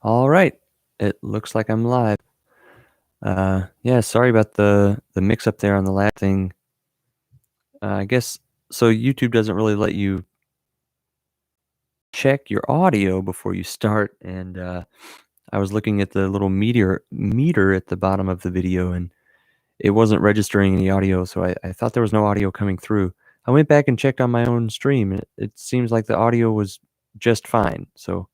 All right. It looks like I'm live. Yeah, sorry about the mix up there on the last thing. I guess so YouTube doesn't really let you check your audio before you start, and I was looking at the little meter at the bottom of the video, and it wasn't registering any audio, so I thought there was no audio coming through. I went back and checked on my own stream, and it seems like the audio was just fine. So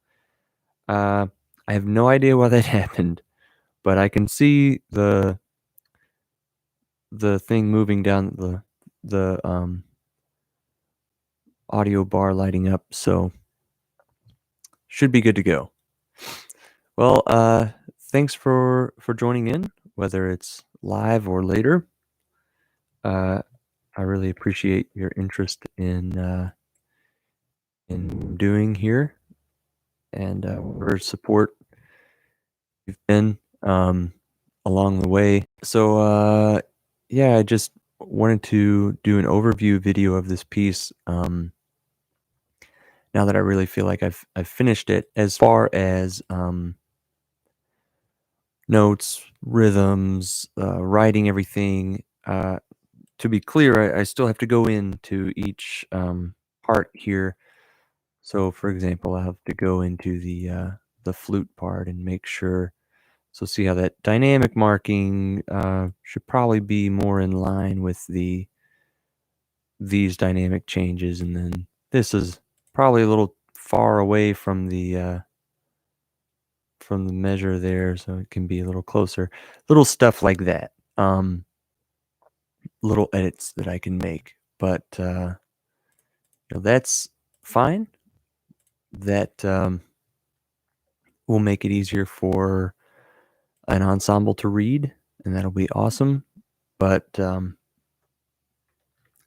uh, I have no idea why that happened, but I can see the thing moving down the audio bar lighting up, so should be good to go. Well, thanks for joining in, whether it's live or later. I really appreciate your interest in doing here and for support you've been along the way. So yeah, I just wanted to do an overview video of this piece. Now that I really feel like I've finished it, as far as notes, rhythms, writing everything. To be clear, I still have to go into each part here. So, for example, I have to go into the flute part and make sure. So, see how that dynamic marking should probably be more in line with these dynamic changes, and then this is probably a little far away from the measure there, so it can be a little closer. Little stuff like that. Little edits that I can make, but that's fine. That will make it easier for an ensemble to read, and that'll be awesome. But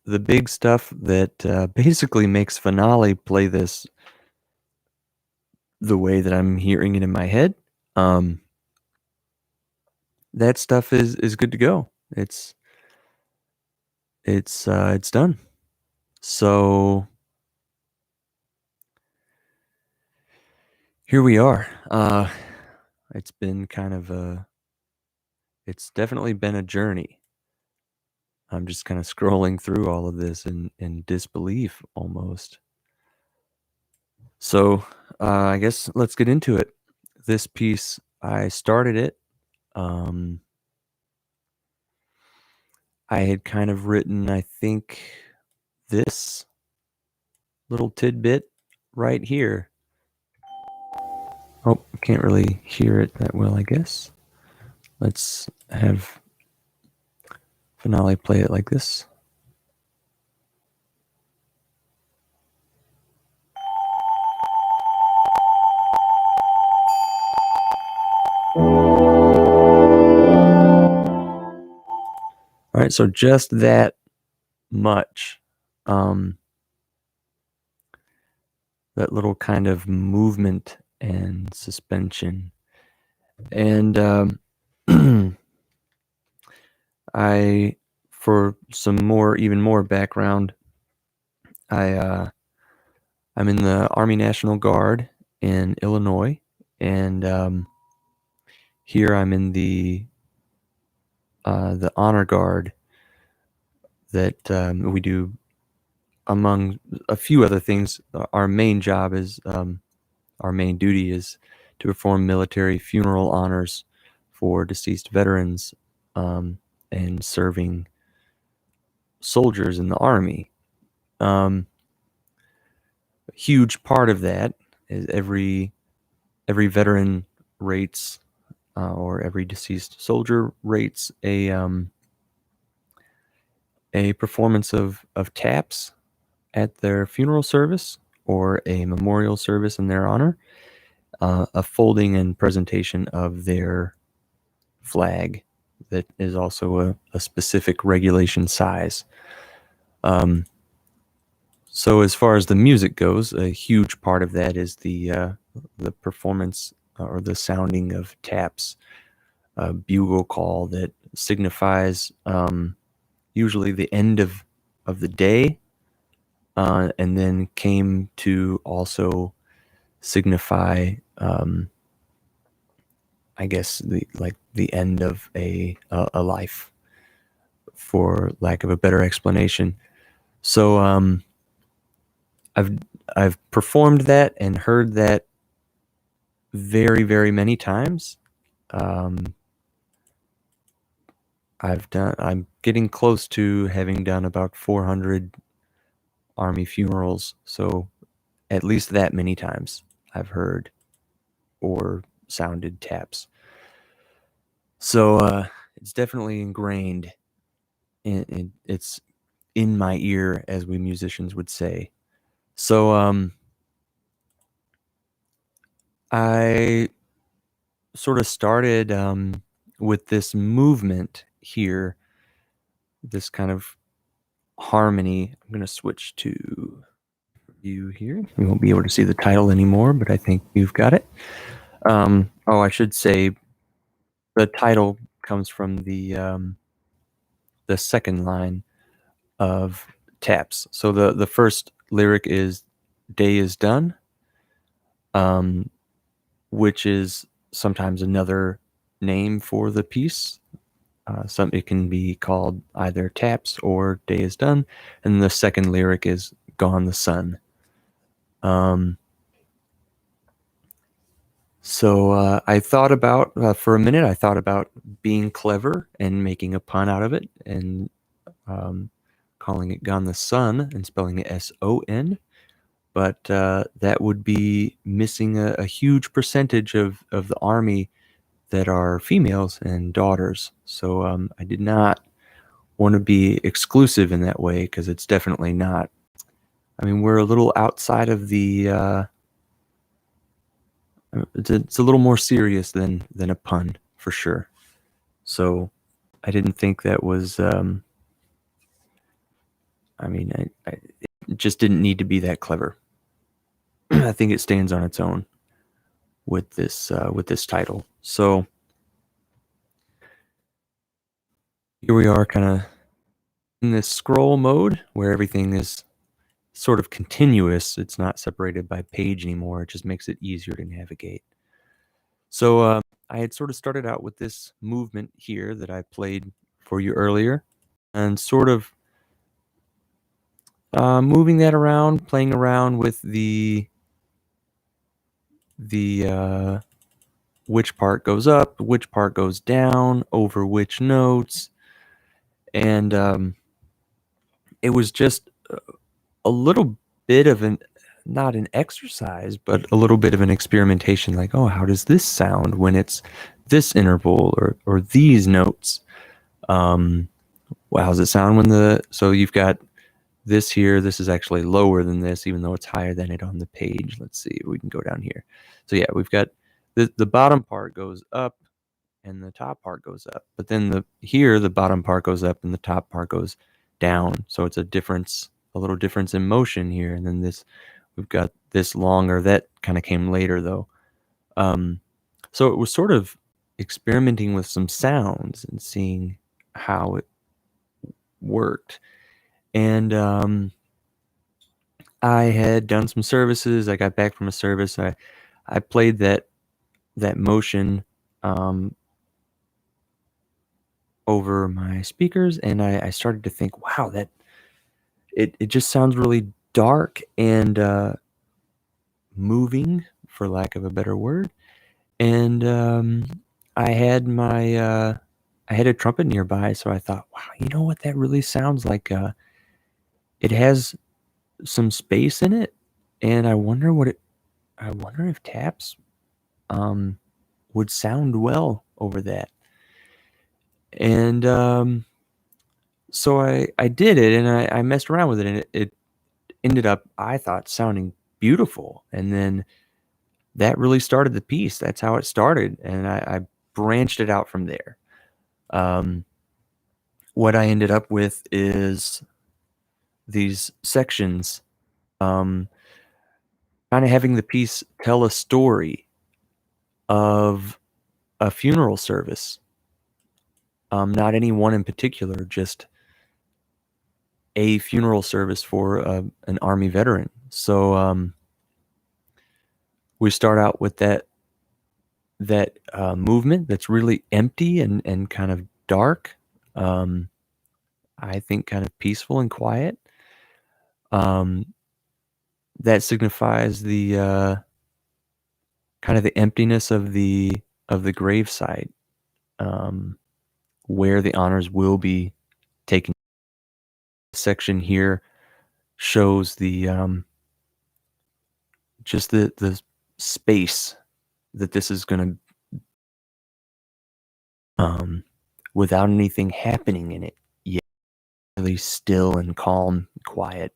the big stuff that basically makes Finale play this the way that I'm hearing it in my head, that stuff is good to go. It's done. So here we are. It's been kind of it's definitely been a journey. I'm just kind of scrolling through all of this in disbelief almost. So I guess let's get into it. This piece, I started it. I had kind of written, I think, this little tidbit right here. Oh, can't really hear it that well, I guess. Let's have Finale play it like this. All right, so just that much. That little kind of movement and suspension. And for some even more background, I'm in the Army National Guard in Illinois, and here I'm in the honor guard that we do. Among a few other things, our main job is our main duty is to perform military funeral honors for deceased veterans and serving soldiers in the Army. A huge part of that is every veteran rates or every deceased soldier rates a performance of taps at their funeral service or a memorial service in their honor, a folding and presentation of their flag that is also a specific regulation size. So as far as the music goes, a huge part of that is the performance or the sounding of taps, a bugle call that signifies usually the end of the day, and then came to also signify I guess the end of a life, for lack of a better explanation. So I've I've performed that and heard that very, very many times. Um, I'm getting close to having done about 400 Army funerals, so at least that many times I've heard or sounded taps. So it's definitely ingrained. It's in my ear, as we musicians would say. So I sort of started with this movement here, this kind of harmony. I'm going to switch to you here. You won't be able to see the title anymore, but I think you've got it. Oh, I should say the title comes from the second line of taps. So the first lyric is "Day is done," um, which is sometimes another name for the piece. It can be called either taps or "Day is done," and the second lyric is "Gone the sun." Um, so I thought about for a minute. I thought about being clever and making a pun out of it, and um, calling it "Gone the Sun" and spelling it S-O-N. But that would be missing a huge percentage of the Army that are females and daughters. So I did not want to be exclusive in that way, because it's definitely not. I mean, we're a little outside of the. It's a little more serious than a pun, for sure. So I didn't think that was. I mean, it just didn't need to be that clever. I think it stands on its own with this title. So here we are, kind of in this scroll mode where everything is sort of continuous. It's not separated by page anymore. It just makes it easier to navigate. So I had sort of started out with this movement here that I played for you earlier, and sort of moving that around, playing around with the which part goes up, which part goes down, over which notes, and it was just a little bit of an not an exercise, but a little bit of an experimentation. Like, oh, how does this sound when it's this interval or these notes? Well, how's it sound when so you've got this here. This is actually lower than this, even though it's higher than it on the page. Let's see, we can go down here. So yeah, we've got the bottom part goes up and the top part goes up, but then the bottom part goes up and the top part goes down. So it's a little difference in motion here. And then we've got this longer, that kind of came later though. So it was sort of experimenting with some sounds and seeing how it worked. And I had done some services. I got back from a service. I played that motion over my speakers, and I started to think, wow, that it just sounds really dark and moving, for lack of a better word. And I had I had a trumpet nearby, so I thought, wow, you know what, that really sounds like it has some space in it, and I wonder if taps would sound well over that. And so I did it, and I messed around with it, and it ended up, I thought, sounding beautiful. And then that really started the piece. That's how it started, and I branched it out from there. Um, what I ended up with is these sections, um, kind of having the piece tell a story of a funeral service. Not any one in particular, just a funeral service for an Army veteran. So we start out with that movement that's really empty and kind of dark. Um, I think kind of peaceful and quiet. Um, that signifies the kind of the emptiness of the gravesite, um, where the honors will be taken. Section here shows the just the space that this is going to without anything happening in it yet, really still and calm, quiet.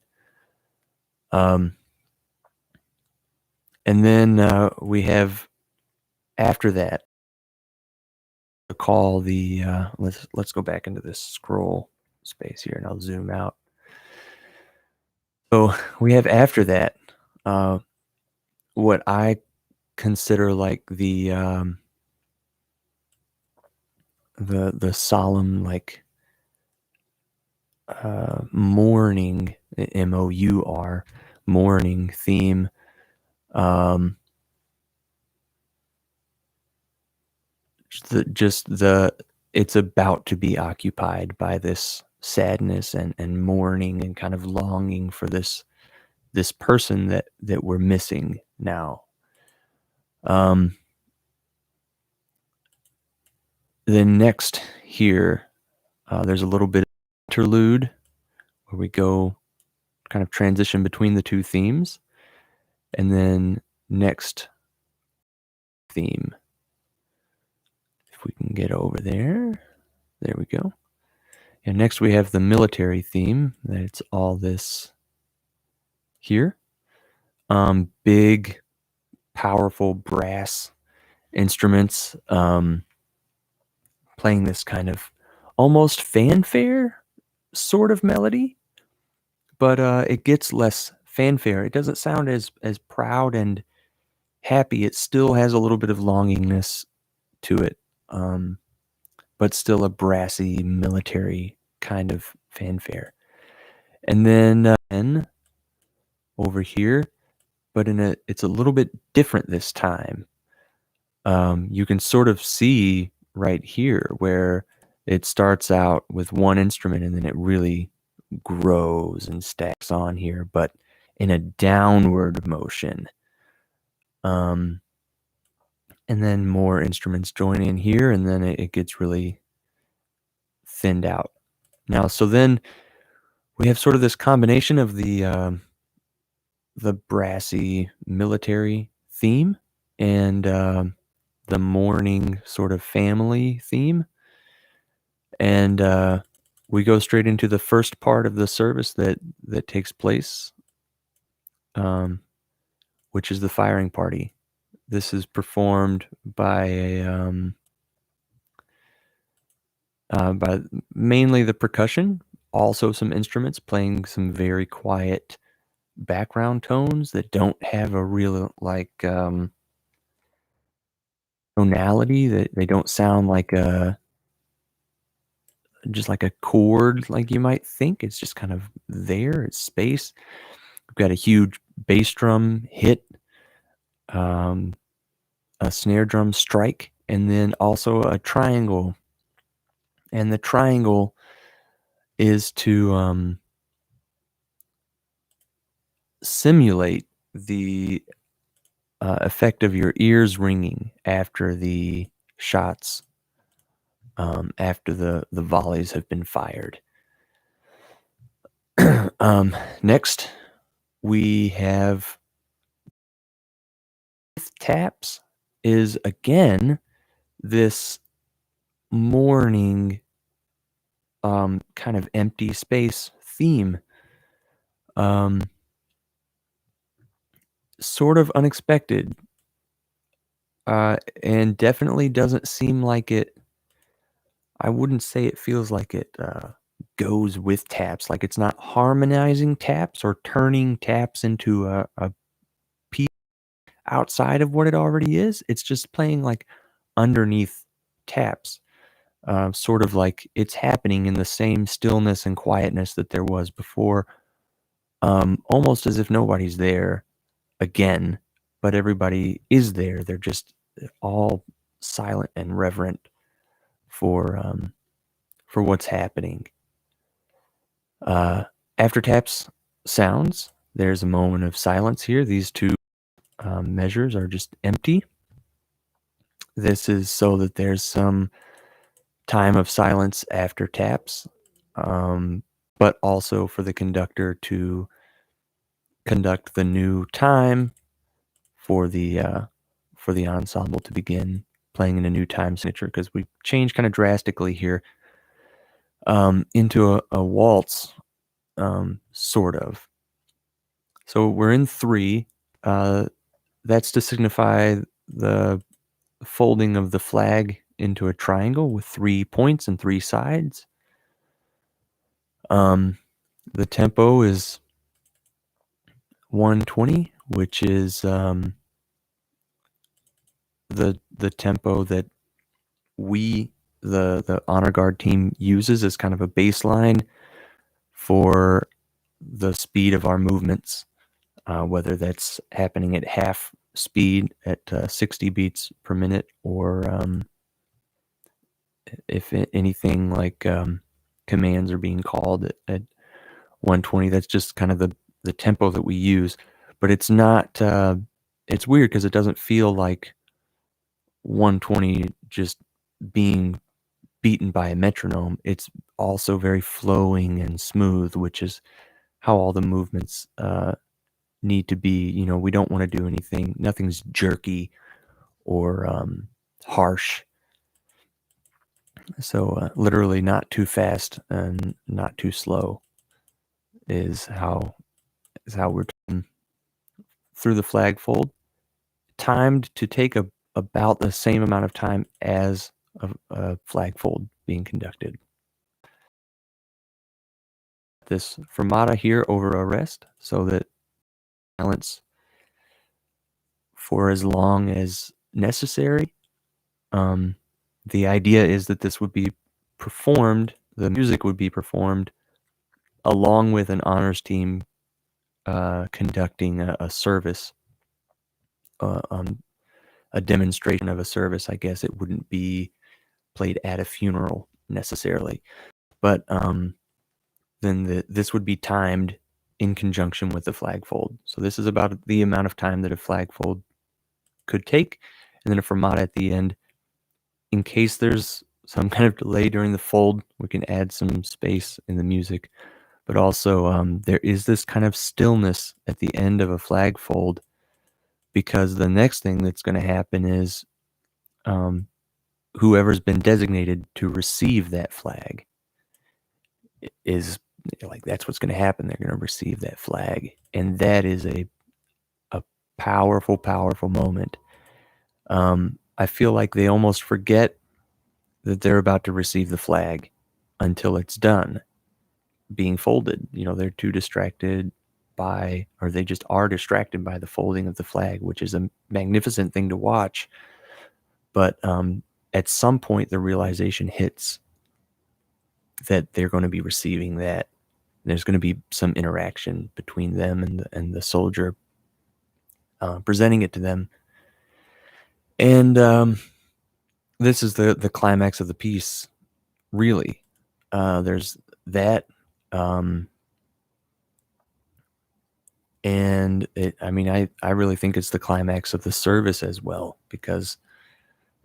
Um, and then we have after that call the let's go back into this scroll space here and I'll zoom out. So we have after that uh, what I consider like the solemn like mourning MOUR mourning theme. Um, just the it's about to be occupied by this sadness and mourning and kind of longing for this person that we're missing now. Um, then next here, there's a little bit of interlude where we go kind of transition between the two themes, and then next theme. If we can get over there, there we go. And next we have the military theme. That's all this here. Big, powerful brass instruments playing this kind of almost fanfare sort of melody, but it gets less fanfare. It doesn't sound as proud and happy. It still has a little bit of longingness to it, but still a brassy military kind of fanfare. And then over here, but it's a little bit different this time. You can sort of see right here where it starts out with one instrument and then it really grows and stacks on here, but in a downward motion. And then more instruments join in here, and then it gets really thinned out. Now, so then we have sort of this combination of the brassy military theme and the mourning sort of family theme. And we go straight into the first part of the service that takes place, which is the firing party. This is performed by mainly the percussion, also some instruments playing some very quiet background tones that don't have a real like tonality. That they don't sound like a just like a chord like you might think. It's just kind of there. It's space. We've got a huge bass drum hit, a snare drum strike, and then also a triangle. And the triangle is to simulate the effect of your ears ringing after the shots, after the volleys have been fired. Next, we have taps is again this mourning kind of empty space theme. Sort of unexpected, and definitely doesn't seem like it. I wouldn't say it feels like it goes with taps. Like it's not harmonizing taps or turning taps into a piece outside of what it already is. It's just playing like underneath taps, sort of like it's happening in the same stillness and quietness that there was before, almost as if nobody's there again, but everybody is there. They're just all silent and reverent for what's happening. After taps sounds, there's a moment of silence here. These two measures are just empty. This is so that there's some time of silence after taps, but also for the conductor to conduct the new time for the ensemble to begin playing in a new time signature, because we change kind of drastically here into a waltz, sort of. So we're in 3. That's to signify the folding of the flag into a triangle with 3 points and 3 sides. The tempo is 120, which is the tempo that the honor guard team uses as kind of a baseline for the speed of our movements, whether that's happening at half speed at 60 beats per minute, or if anything like commands are being called at 120. That's just kind of the tempo that we use. But it's not, it's weird because it doesn't feel like 120 just being beaten by a metronome. It's also very flowing and smooth, which is how all the movements need to be. You know, we don't want to do anything, nothing's jerky or harsh. So literally not too fast and not too slow is how we're doing through the flag fold, timed to take about the same amount of time as a flag fold being conducted. This fermata here over a rest, so that silence for as long as necessary. The idea is that this would be performed, the music would be performed along with an honors team conducting a service, a demonstration of a service. I guess it wouldn't be played at a funeral necessarily, but then this would be timed in conjunction with the flag fold. So this is about the amount of time that a flag fold could take, and then a fermata at the end. In case there's some kind of delay during the fold, we can add some space in the music. But also, there is this kind of stillness at the end of a flag fold, because the next thing that's going to happen is whoever's been designated to receive that flag is like, that's what's going to happen. They're going to receive that flag, and that is a powerful, powerful moment. I feel like they almost forget that they're about to receive the flag until it's done being folded. You know, they're too distracted by, or they just are distracted by the folding of the flag, which is a magnificent thing to watch. But at some point, the realization hits that they're going to be receiving that. There's going to be some interaction between them and the soldier presenting it to them. And this is the climax of the piece, really. There's that. And I really think it's the climax of the service as well, because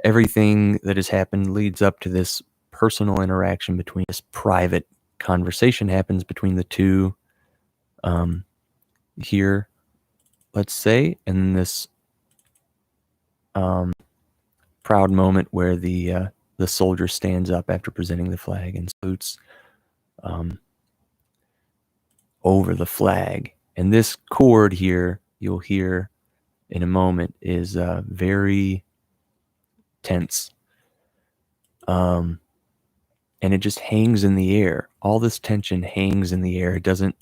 everything that has happened leads up to this personal interaction between, this private conversation happens between the two here, let's say, and this proud moment where the soldier stands up after presenting the flag and salutes over the flag. And this chord here, you'll hear in a moment, is very tense. And it just hangs in the air. All this tension hangs in the air. It doesn't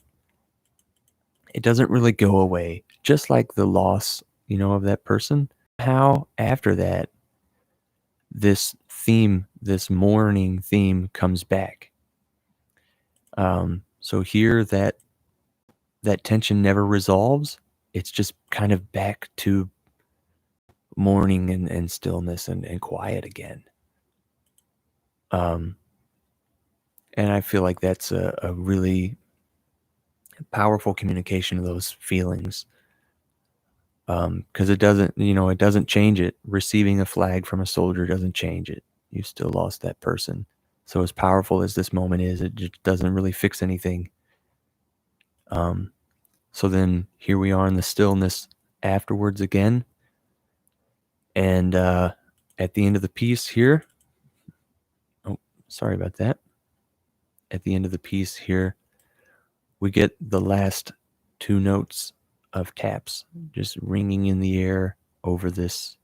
really go away. Just like the loss, of that person. How after that, this theme, this mourning theme, comes back. So here, that tension never resolves. It's just kind of back to mourning and stillness and quiet again. Um, and I feel like that's a really powerful communication of those feelings. Because it doesn't, it doesn't change it. Receiving a flag from a soldier doesn't change it. You still lost that person. So as powerful as this moment is, it just doesn't really fix anything. Um, so then here we are in the stillness afterwards again. And at the end of the piece here, oh, sorry about that. At the end of the piece here, we get the last two notes of taps just ringing in the air over this,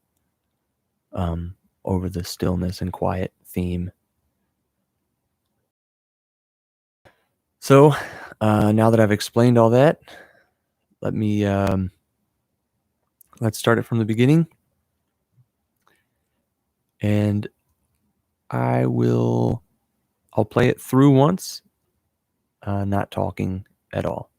over the stillness and quiet theme. So now that I've explained all that, let me let's start it from the beginning, and I'll play it through once, not talking at all.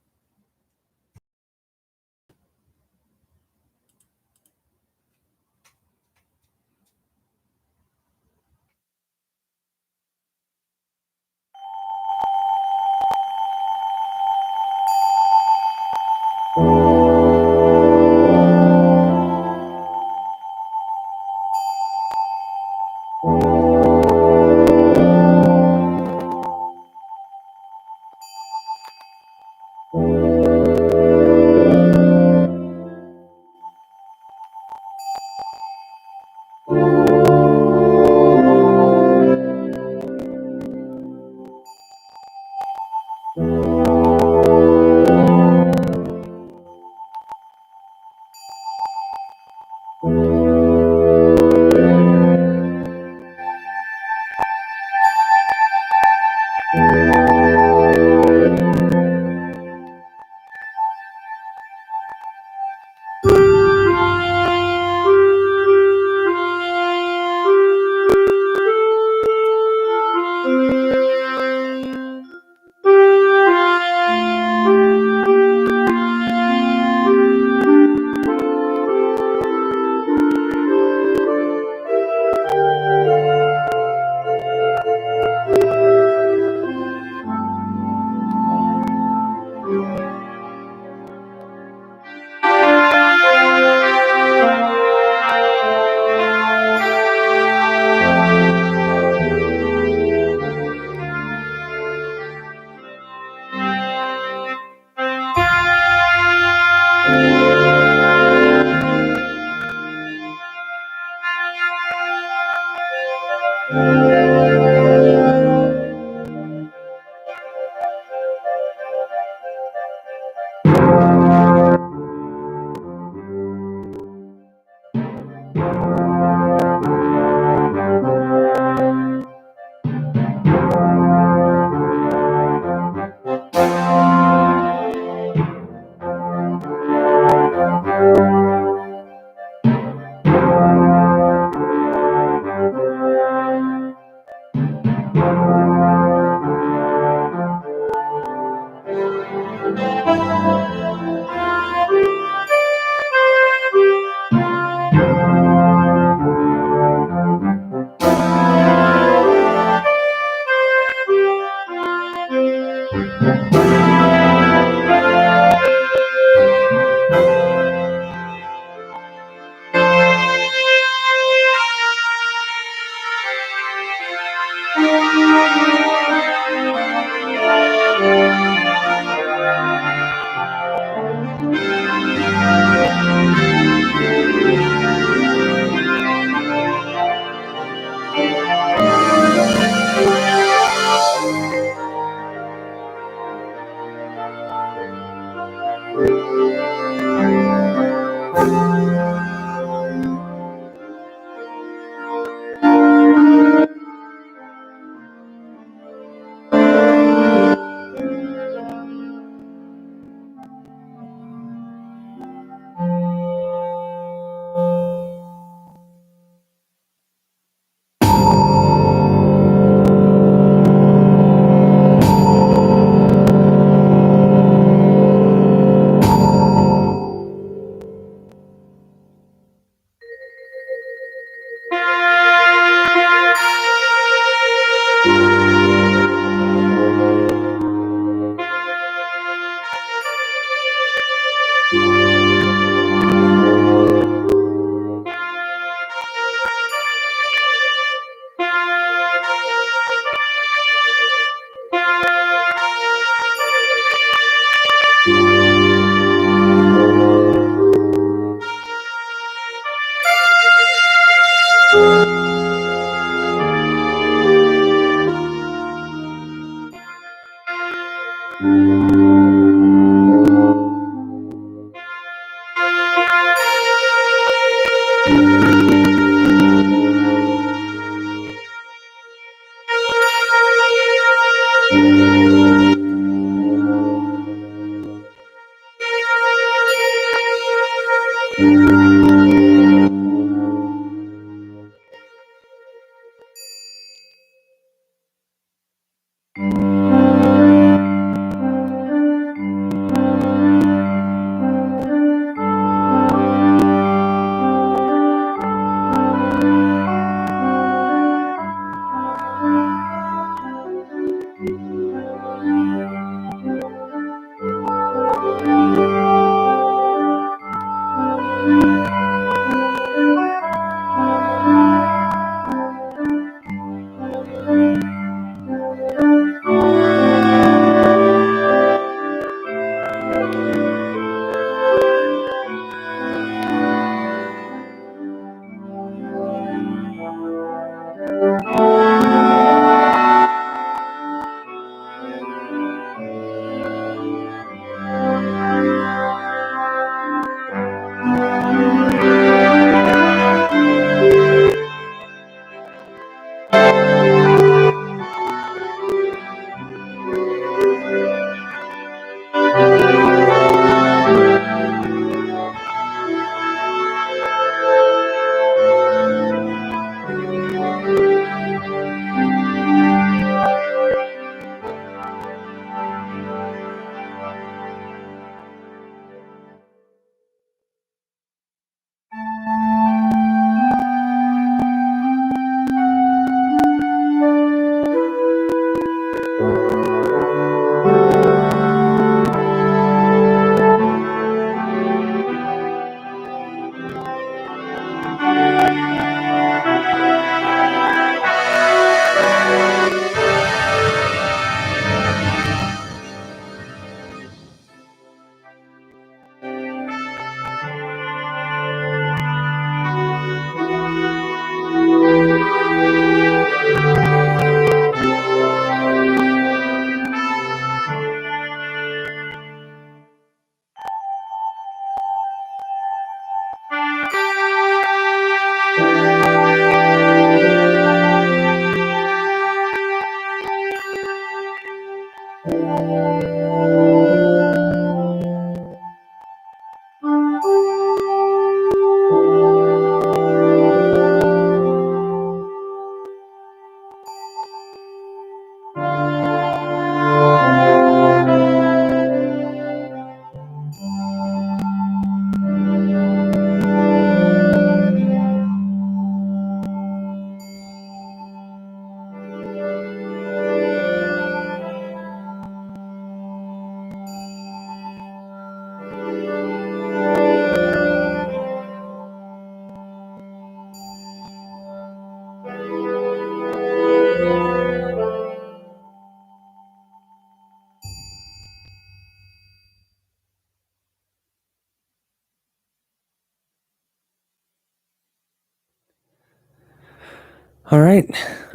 All right.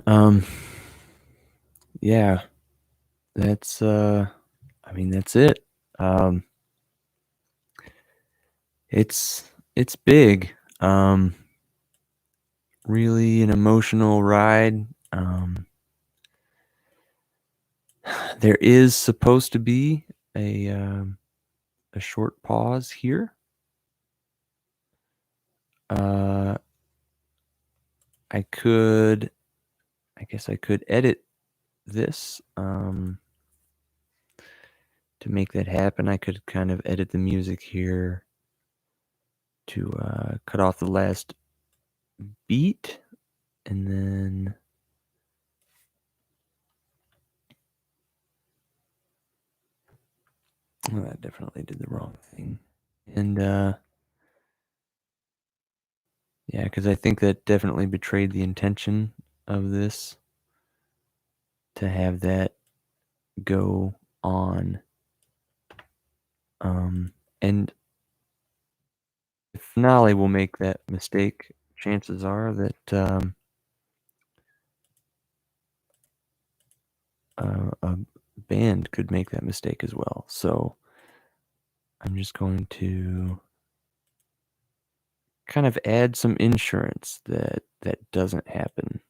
Um, yeah, that's I mean that's it. Um, it's big. Really an emotional ride. There is supposed to be a short pause here. Uh, I could, I guess I could edit this to make that happen. I could kind of edit the music here to cut off the last beat, and then oh, that definitely did the wrong thing. And yeah, because I think that definitely betrayed the intention of this to have that go on. And the finale will make that mistake chances are that a band could make that mistake as well. So I'm just going to kind of add some insurance that that doesn't happen.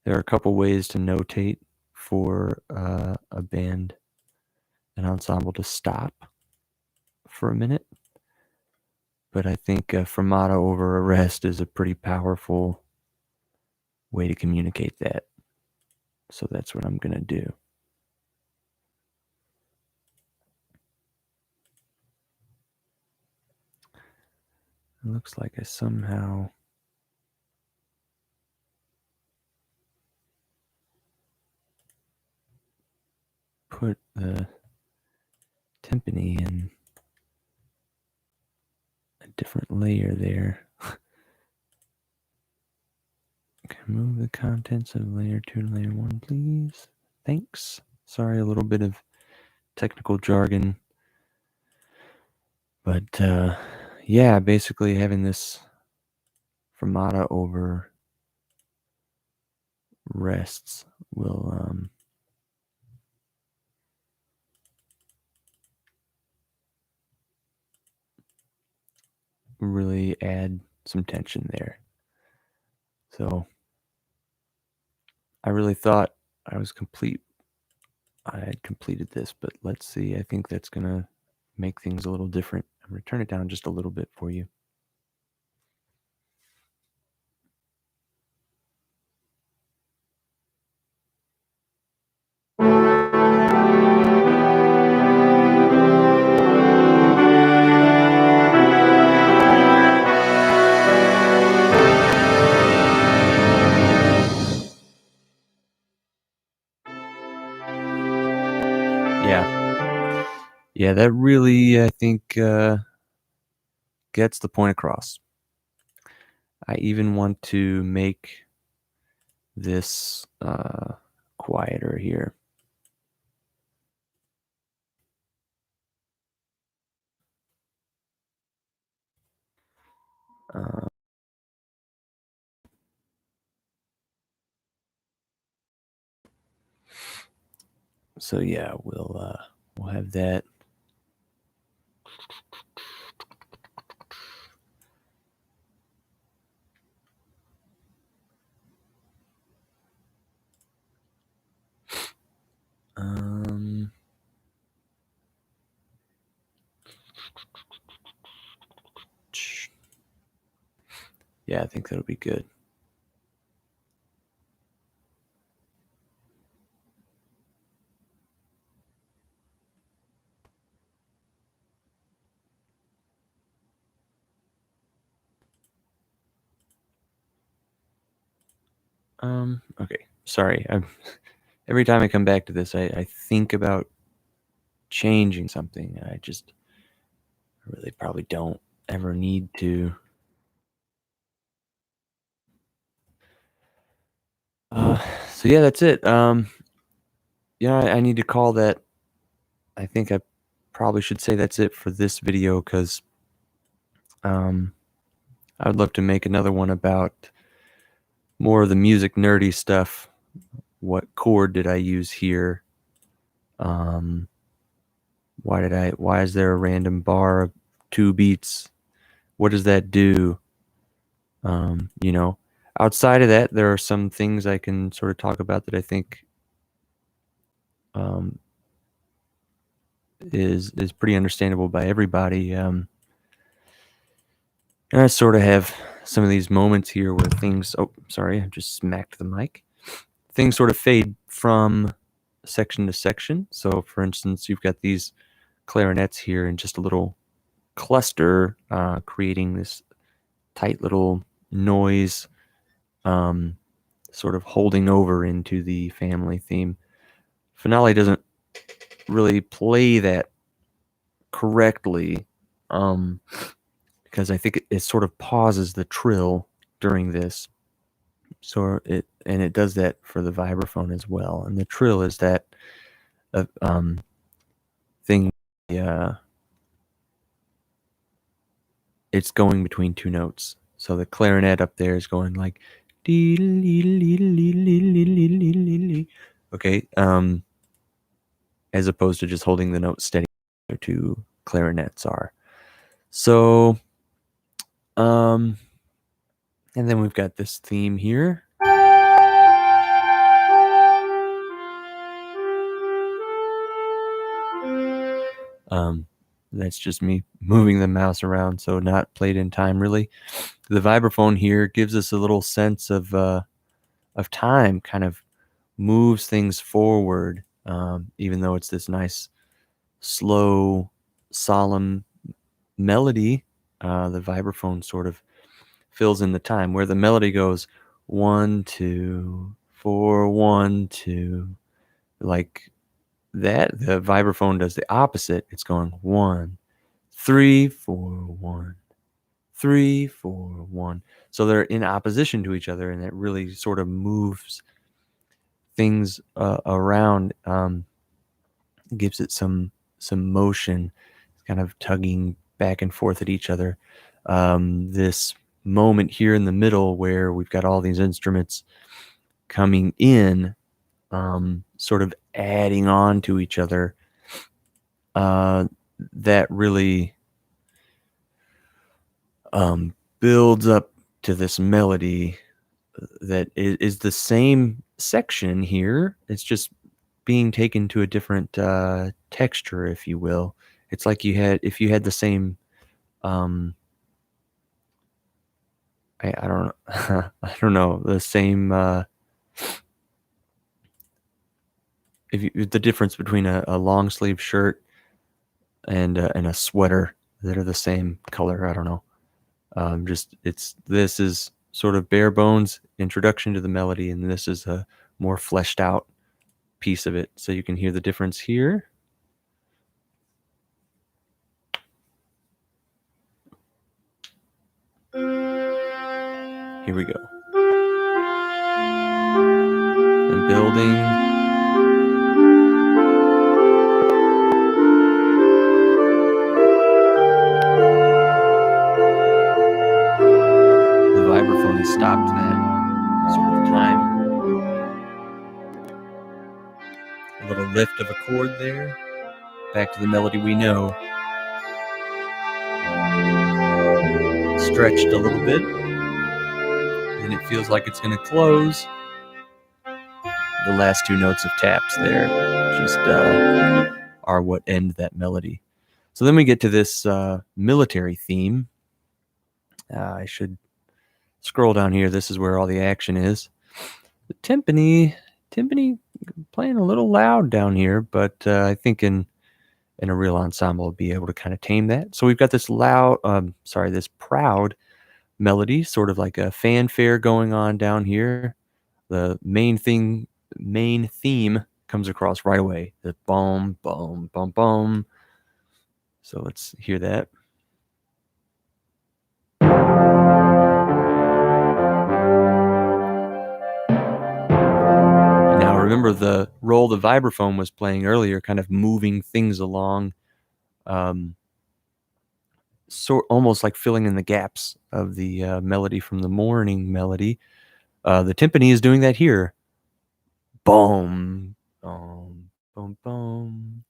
There are a couple ways to notate for a band, an ensemble to stop for a minute, but I think fermata over arrest is a pretty powerful way to communicate that. So that's what I'm going to do. It looks like I somehow put the timpani in a different layer there. Can move the contents of layer 2 to layer 1, please. Thanks. Sorry, a little bit of technical jargon. But yeah, basically having this fermata over rests will really add some tension there. So I really thought I had completed this, but let's see. I think that's gonna make things a little different. I'm gonna turn it down just a little bit for you. Yeah. Yeah, that really, I think, gets the point across. I even want to make this quieter here. Uh, so yeah, we'll have that. Yeah, I think that'll be good. Okay. Sorry. Every time I come back to this, I think about changing something. I really probably don't ever need to. So yeah, that's it. Yeah, I need to call that. I think I probably should say that's it for this video because um, I would love to make another one about more of the music nerdy stuff. What chord did I use here? Um, why is there a random bar of 2 beats? What does that do? You know, outside of that, there are some things I can sort of talk about that I think um, is pretty understandable by everybody. And I sort of have some of these moments here where things. Oh, sorry, I just smacked the mic. Things sort of fade from section to section. So, for instance, you've got these clarinets here and just a little cluster creating this tight little noise, sort of holding over into the family theme. Finale doesn't really play that correctly because I think it sort of pauses the trill during this. So it does that for the vibraphone as well. And the trill is that thing. Yeah, it's going between 2 notes. So the clarinet up there is going like, okay, as opposed to just holding the note steady. The two clarinets are. So, and then we've got this theme here. That's just me moving the mouse around, so not played in time really. The vibraphone here gives us a little sense of time, kind of moves things forward, even though it's this nice, slow, solemn melody. The vibraphone sort of fills in the time where the melody goes 1 2 4 1 2, like that. The vibraphone does the opposite. It's going 1 3 4 1 3 4 1. So they're in opposition to each other, and it really sort of moves things around. Gives it some motion, kind of tugging back and forth at each other. This moment here in the middle where we've got all these instruments coming in, sort of adding on to each other, that really builds up to this melody that is the same section here. It's just being taken to a different texture, if you will. It's like if you had the same, I don't know, I don't know, the same, the difference between a long sleeve shirt and a sweater that are the same color. I don't know. This is sort of bare bones introduction to the melody, and this is a more fleshed out piece of it. So you can hear the difference here. Here we go. And building. The vibraphone stopped that sort of time. A little lift of a chord there. Back to the melody we know. Stretched a little bit. And it feels like it's going to close. The last two notes of taps there just are what end that melody. So then we get to this military theme. I should scroll down here. This is where all the action is. The timpani playing a little loud down here, but I think in a real ensemble will be able to kind of tame that. So we've got this this proud melody, sort of like a fanfare going on down here. The main theme comes across right away. The boom, boom, boom, boom. So let's hear that. Now remember the role the vibraphone was playing earlier, kind of moving things along, almost like filling in the gaps of the melody from the morning melody. The timpani is doing that here. Boom, boom, boom, boom,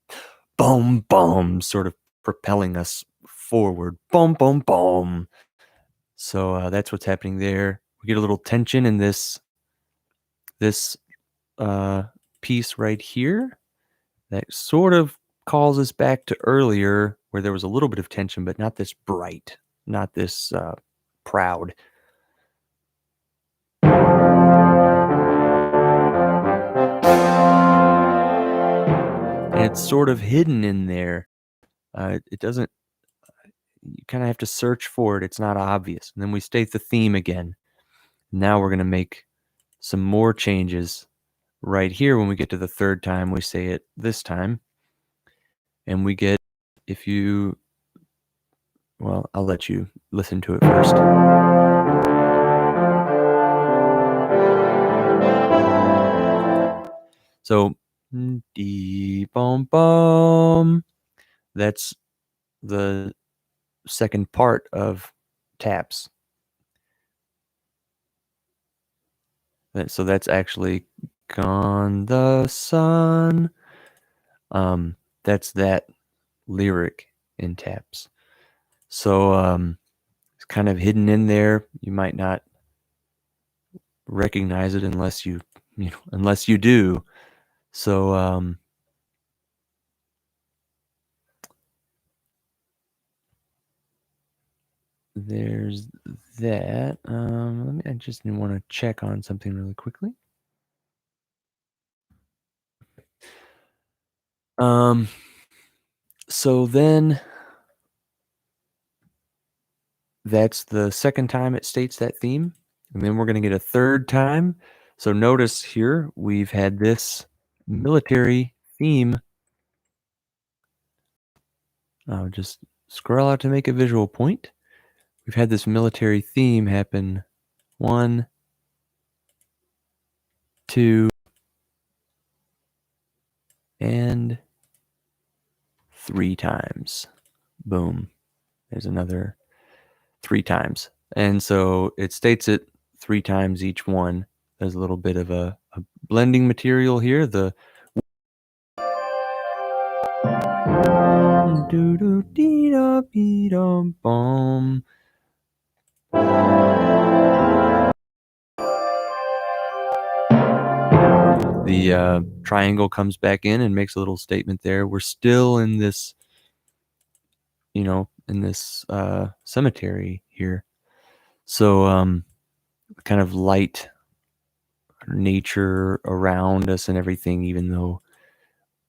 boom, boom, sort of propelling us forward. Boom, boom, boom. So that's what's happening there. We get a little tension in this piece right here that sort of calls us back to earlier where there was a little bit of tension, but not this bright, not this proud. And it's sort of hidden in there. It doesn't, you kind of have to search for it. It's not obvious. And then we state the theme again. Now we're going to make some more changes right here. When we get to the third time, we say it this time. And we get, well, I'll let you listen to it first. So, dee bum bum. That's the second part of taps. So that's actually "Gone the Sun." That's that lyric in taps. So it's kind of hidden in there. You might not recognize it unless unless you do. So there's that. I just want to check on something really quickly. So then that's the second time it states that theme, and then we're going to get a third time. So notice here we've had this military theme. I'll just scroll out to make a visual point. We've had this military theme happen 1, 2, and 3 times. Boom. There's another 3 times. And so it states it 3 times each one. There's a little bit of a blending material here. The triangle comes back in and makes a little statement there. We're still in this, cemetery here. So kind of light nature around us and everything, even though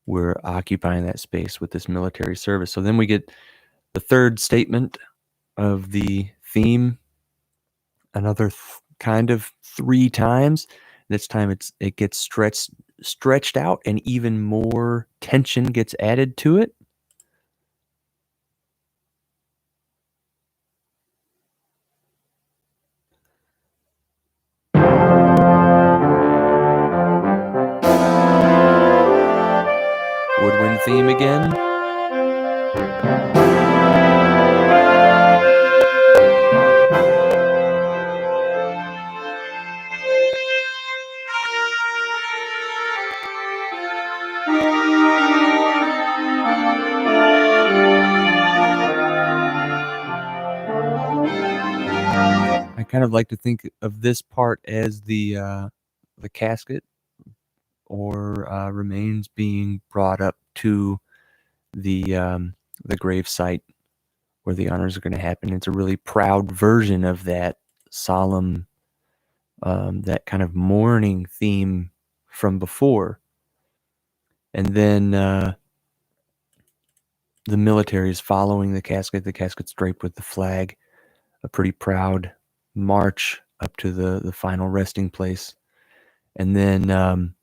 we're occupying that space with this military service. So then we get the third statement of the theme, another kind of 3 times. This time it gets stretched out, and even more tension gets added to it. Woodwind theme again. I kind of like to think of this part as the casket or remains being brought up to the grave site where the honors are going to happen. It's a really proud version of that solemn, that kind of mourning theme from before. And then the military is following the casket. The casket's draped with the flag, a pretty proud march up to the final resting place. And then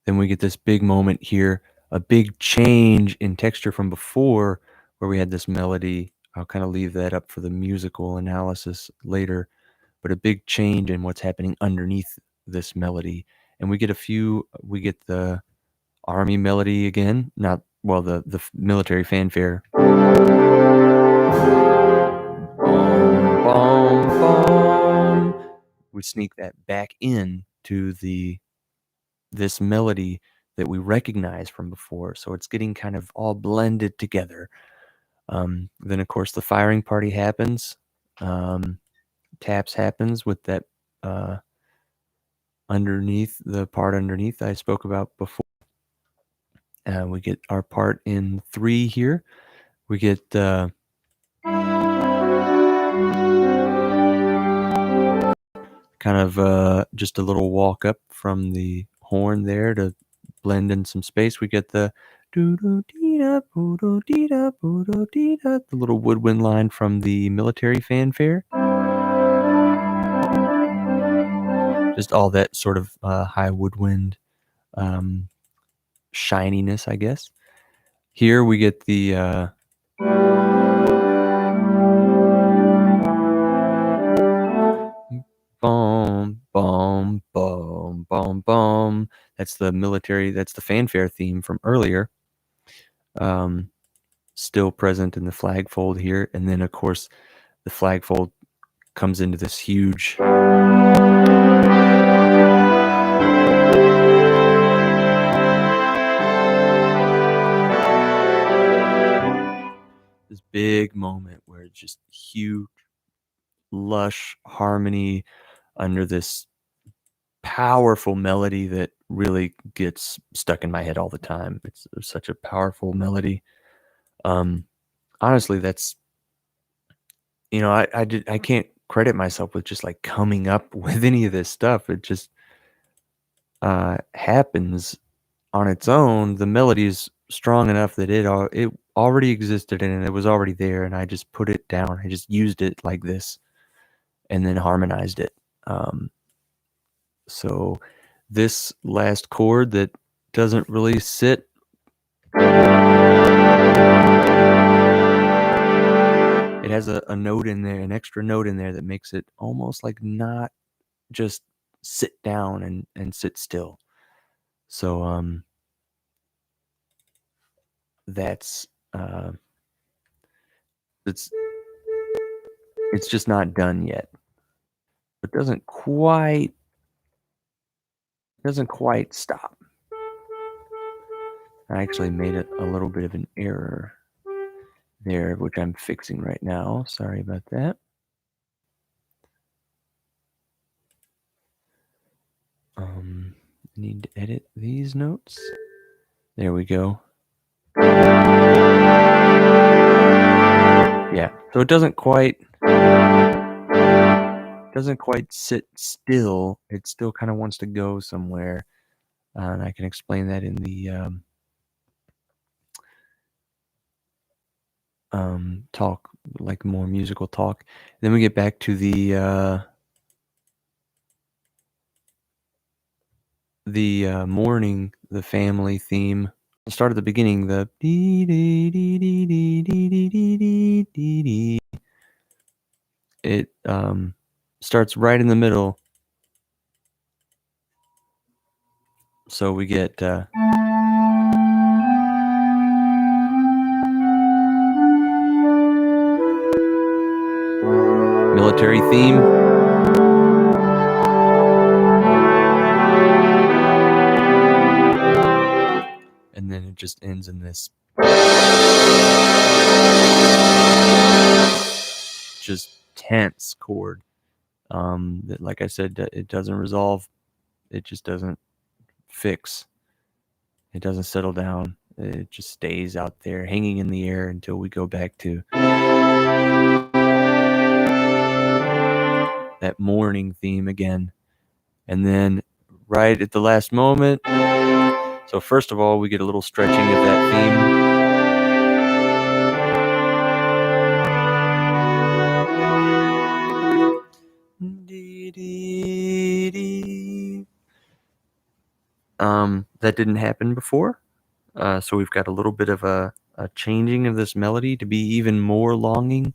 we get this big moment here, a big change in texture from before where we had this melody. I'll kind of leave that up for the musical analysis later, but a big change in what's happening underneath this melody. And we get the army melody again, the military fanfare. Boom, boom. We sneak that back in to this melody that we recognize from before. So it's getting kind of all blended together. Then of course the firing party happens. Taps happens with that underneath, the part underneath I spoke about before. We get our part in 3 here. We get kind of just a little walk up from the horn there to blend in some space. We get the little woodwind line from the military fanfare. Just all that sort of high woodwind shininess, I guess. Here we get the boom, boom, boom, boom, boom. That's the fanfare theme from earlier. Still present in the flagfold here. And then, of course, the flagfold comes into this huge just huge, lush harmony under this powerful melody that really gets stuck in my head all the time. It's such a powerful melody. Um, Honestly, that's, I can't credit myself with just like coming up with any of this stuff. It just happens on its own. The melody is strong enough that it already existed and it was already there, and I just put it down. I just used it like this, and then harmonized it. So this last chord that doesn't really sit, it has a note in there, an extra note in there that makes it almost like not just sit down and sit still. So that's it's it's just not done yet. It doesn't quite stop. I actually made it a little bit of an error there, which I'm fixing right now. Sorry about that. I need to edit these notes. There we go. Yeah, so it doesn't quite sit still. It still kind of wants to go somewhere, and I can explain that in the talk, like more musical talk. Then we get back to the morning, the family theme. I'll start at the beginning. The dee dee dee dee dee dee dee dee dee dee. It starts right in the middle, so we get military theme. And then it just ends in this just tense chord that, like I said, it doesn't resolve. It just doesn't fix. It doesn't settle down. It just stays out there hanging in the air until we go back to that morning theme again. And then right at the last moment, so first of all, we get a little stretching of that theme. That didn't happen before. So we've got a little bit of a changing of this melody to be even more longing.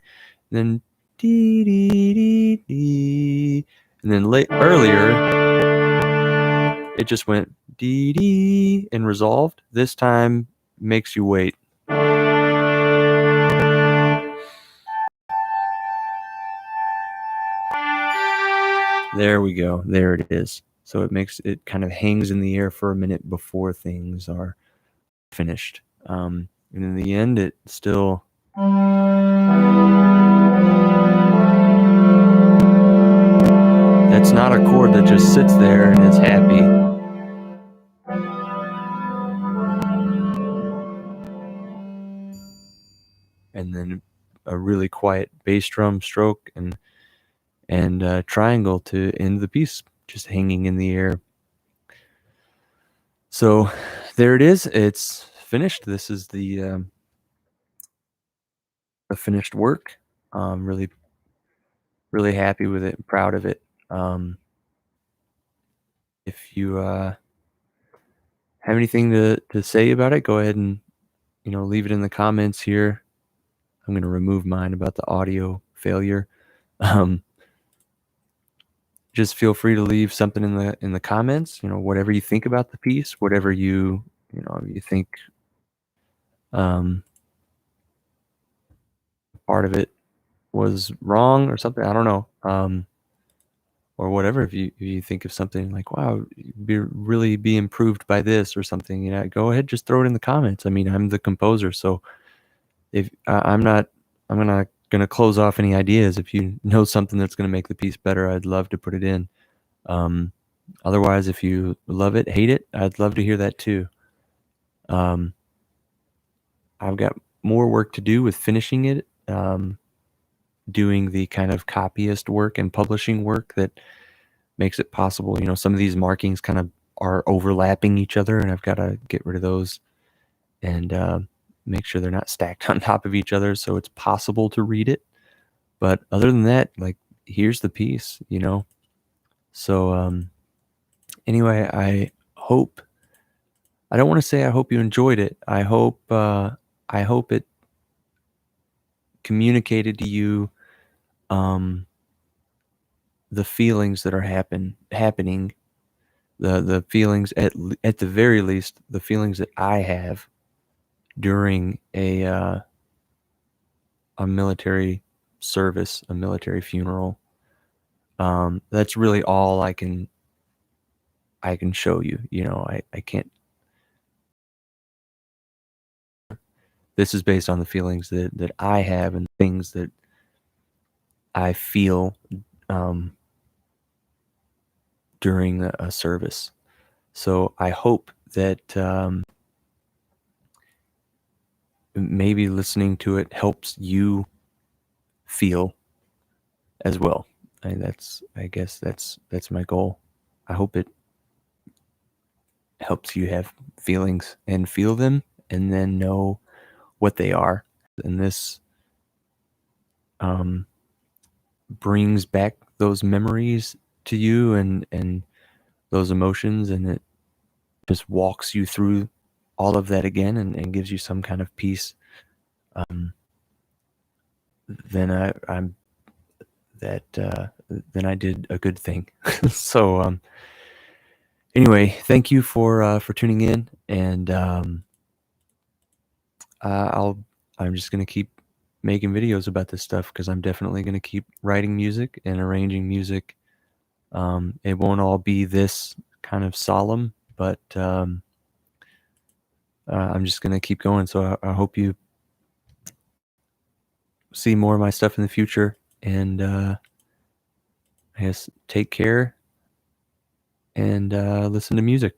Then dee dee dee dee. And then earlier, it just went dee dee and resolved. This time makes you wait. There we go. There it is. So it kind of hangs in the air for a minute before things are finished. And in the end, it still. That's not a chord that just sits there and is happy. And then a really quiet bass drum stroke and triangle to end the piece, just hanging in the air. So there it is. It's finished. This is the finished work. Really, really happy with it. Proud of it. If you have anything to say about it, go ahead and leave it in the comments here. I'm going to remove mine about the audio failure. Just feel free to leave something in the comments. Whatever you think about the piece, whatever you think part of it was wrong or something. I don't know. Or whatever. If you think of something like, wow, really be improved by this or something, go ahead, just throw it in the comments. I mean, I'm the composer, so if I'm gonna gonna close off any ideas. If you know something that's gonna make the piece better, I'd love to put it in. Um, Otherwise, if you love it, hate it, I'd love to hear that too. Um, I've got more work to do with finishing it, doing the kind of copyist work and publishing work that makes it possible. Some of these markings kind of are overlapping each other, and I've got to get rid of those and make sure they're not stacked on top of each other so it's possible to read it. But other than that, like, here's the piece. So anyway, I don't want to say I hope you enjoyed it. I hope it communicated to you um, the feelings that are happening, the feelings at the very least, the feelings that I have during a military service, a military funeral. That's really all I can show you. I can't. This is based on the feelings that I have and things that I feel um, during a service. So I hope that maybe listening to it helps you feel as well. I guess that's my goal. I hope it helps you have feelings and feel them and then know what they are. And this um, brings back those memories to you and those emotions, and it just walks you through all of that again and gives you some kind of peace. Um, then I'm that then I did a good thing. So anyway, thank you for tuning in, and I'm just gonna keep making videos about this stuff because I'm definitely gonna keep writing music and arranging music. It won't all be this kind of solemn, but I'm just gonna keep going. So I hope you see more of my stuff in the future, and I guess take care and listen to music.